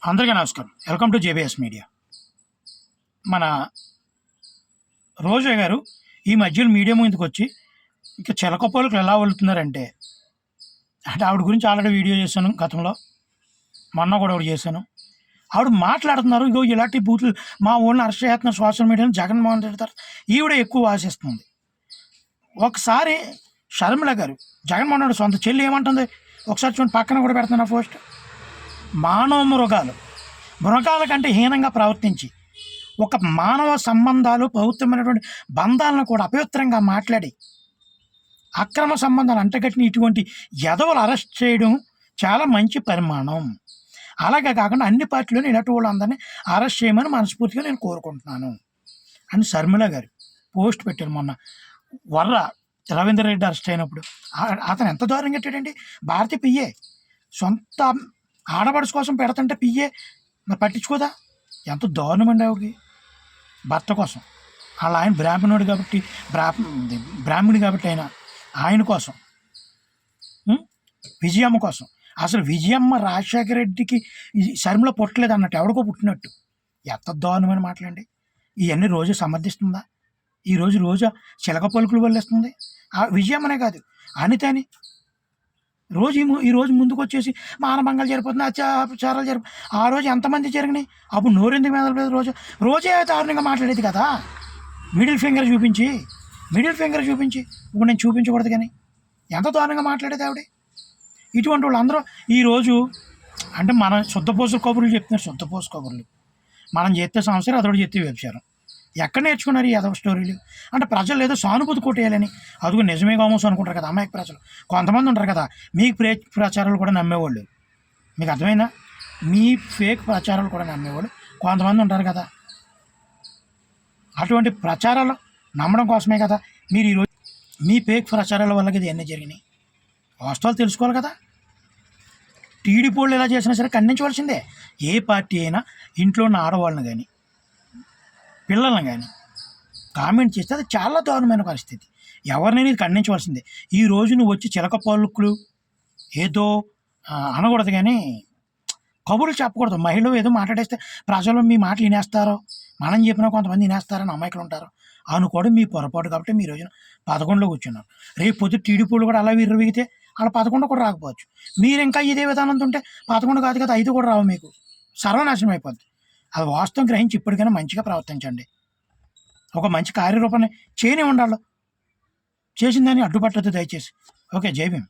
అందరికీ నమస్కారం. Welcome to JBS media. మన రోజా గారు ఈ మధ్యలో మీడియా ముందుకు వచ్చి ఇక చిలకపోలకు ఎలా వెళుతున్నారంటే, అంటే ఆవిడ గురించి ఆల్రెడీ వీడియో చేశాను గతంలో, మొన్న కూడా ఒకటి చేశాను. ఆవిడ మాట్లాడుతున్నారు, ఇగో ఇలాంటి బూతులు మా ఊళ్ళని అరెస్ట్ చేస్తున్నారు సోషల్ మీడియాలో, జగన్మోహన్ రెడ్డి గారు ఈవిడ ఎక్కువ ఆశిస్తుంది. ఒకసారి షర్మిల గారు జగన్మోహన్ రెడ్డి సొంత చెల్లి ఏమంటుంది ఒకసారి చూడండి, పక్కన కూడా పెడుతున్నా పోస్ట్. మానవ మృగాల కంటే హీనంగా ప్రవర్తించి ఒక మానవ సంబంధాలు పవిత్రమైనటువంటి బంధాలను కూడా అపవిత్రంగా మాట్లాడి అక్రమ సంబంధాలు అంటగట్టిన ఇటువంటి ఎదవలు అరెస్ట్ చేయడం చాలా మంచి పరిమాణం. అలాగే కాకుండా అన్ని పార్టీలను ఇలాంటి వాళ్ళందరినీ అరెస్ట్ చేయమని మనస్ఫూర్తిగా నేను కోరుకుంటున్నాను అని షర్మిల గారు పోస్ట్ పెట్టారు. మొన్న వర్ర రవీంద్ర రెడ్డి అరెస్ట్ అయినప్పుడు అతను ఎంత దూరం కట్టాడండి. భారతీయ పిఏ సొంత ఆడపడుచు కోసం పెడుతుంటే పిఏ మరి పట్టించుకోదా? ఎంత దారుణం అండి ఆవిడకి. భర్త కోసం అలా ఆయన బ్రాహ్మణుడు కాబట్టి బ్రాహ్మణుడు కాబట్టి ఆయన కోసం, విజయమ్మ కోసం. అసలు విజయమ్మ రాజశేఖర రెడ్డికి శర్మిల పుట్టలేదు అన్నట్టు, ఎవడికో పుట్టినట్టు. ఎంత దారుణమైన మాటలండి. ఇవన్నీ రోజు సమర్థిస్తుందా? ఈరోజు రోజా చిలక పలుకులు వల్లేస్తుంది. ఆ విజయమ్మనే కాదు, అనితని ఈరోజు ముందుకు వచ్చేసి మానభంగాలు జరిపోతుంది, అత్యాచారాలు జరిపో. ఆ రోజు ఎంతమంది జరిగినాయి? అప్పుడు నోరెందుకు మీద రోజే దారుణంగా మాట్లాడేది కదా. మిడిల్ ఫింగర్ చూపించి ఇప్పుడు నేను చూపించకూడదు కానీ ఎంత దారుణంగా మాట్లాడేది ఆవిడ. ఇటువంటి వాళ్ళందరూ ఈరోజు అంటే మన శుద్ధపోసు కబుర్లు చెప్తున్నారు. శుద్ధపోసు కబుర్లు మనం చేస్తే సంవత్సరం, అదొకటి చెప్తే వ్యభిచారం. ఎక్కడ నేర్చుకున్నారు ఈ అదవ స్టోరీలు? అంటే ప్రజలు ఏదో సానుభూతి కొట్టేయాలని, అదిగో నిజమే కామోసు అనుకుంటారు కదా అమ్మాయికి ప్రజలు. కొంతమంది ఉంటారు కదా మీకు ప్రచారాలు కూడా నమ్మేవాళ్ళు. మీకు అర్థమైందా? మీ ఫేక్ ప్రచారాలు కూడా నమ్మేవాళ్ళు కొంతమంది ఉంటారు కదా. అటువంటి ప్రచారాలు నమ్మడం కోసమే కదా మీరు ఈరోజు మీ ఫేక్ ప్రచారాల వల్ల ఇది ఎన్ని జరిగినాయి. వాస్తవాలు తెలుసుకోవాలి కదా. టీడీపీ వాళ్ళు ఎలా చేసినా సరే ఖండించవలసిందే. ఏ పార్టీ అయినా ఇంట్లో ఉన్న ఆడవాళ్ళని కానీ పిల్లలను కానీ కామెంట్ చేస్తే అది చాలా దారుణమైన పరిస్థితి. ఎవరినైనా ఇది ఖండించవలసిందే. ఈ రోజు నువ్వు వచ్చి చిలక పలుకులు ఏదో అనకూడదు కానీ కబుర్లు చెప్పకూడదు. మహిళలు ఏదో మాట్లాడేస్తే ప్రజలు మీ మాటలు వినేస్తారో, మనం చెప్పినా కొంతమంది వినేస్తారని అమాయకులు ఉంటారు అనుకోవడం మీ పొరపాటు. కాబట్టి మీ రోజున 11లో కూర్చున్నారు. రేపు పొద్దు టీడీపీలు కూడా అలా విర్రవిగితే అలా 11 కూడా రాకపోవచ్చు. మీరు ఇంకా ఇదే విధానంతో ఉంటే 11 కాదు కదా 5 కూడా రావు. మీకు సర్వనాశనం అయిపోద్ది. అది వాస్తవం గ్రహించి ఇప్పటికైనా మంచిగా ప్రవర్తించండి. ఒక మంచి కార్యరూపాన్ని చేయని ఉండాలి. చేసిందని అడ్డుపట్టద్దు దయచేసి. ఓకే, జై భీమ్.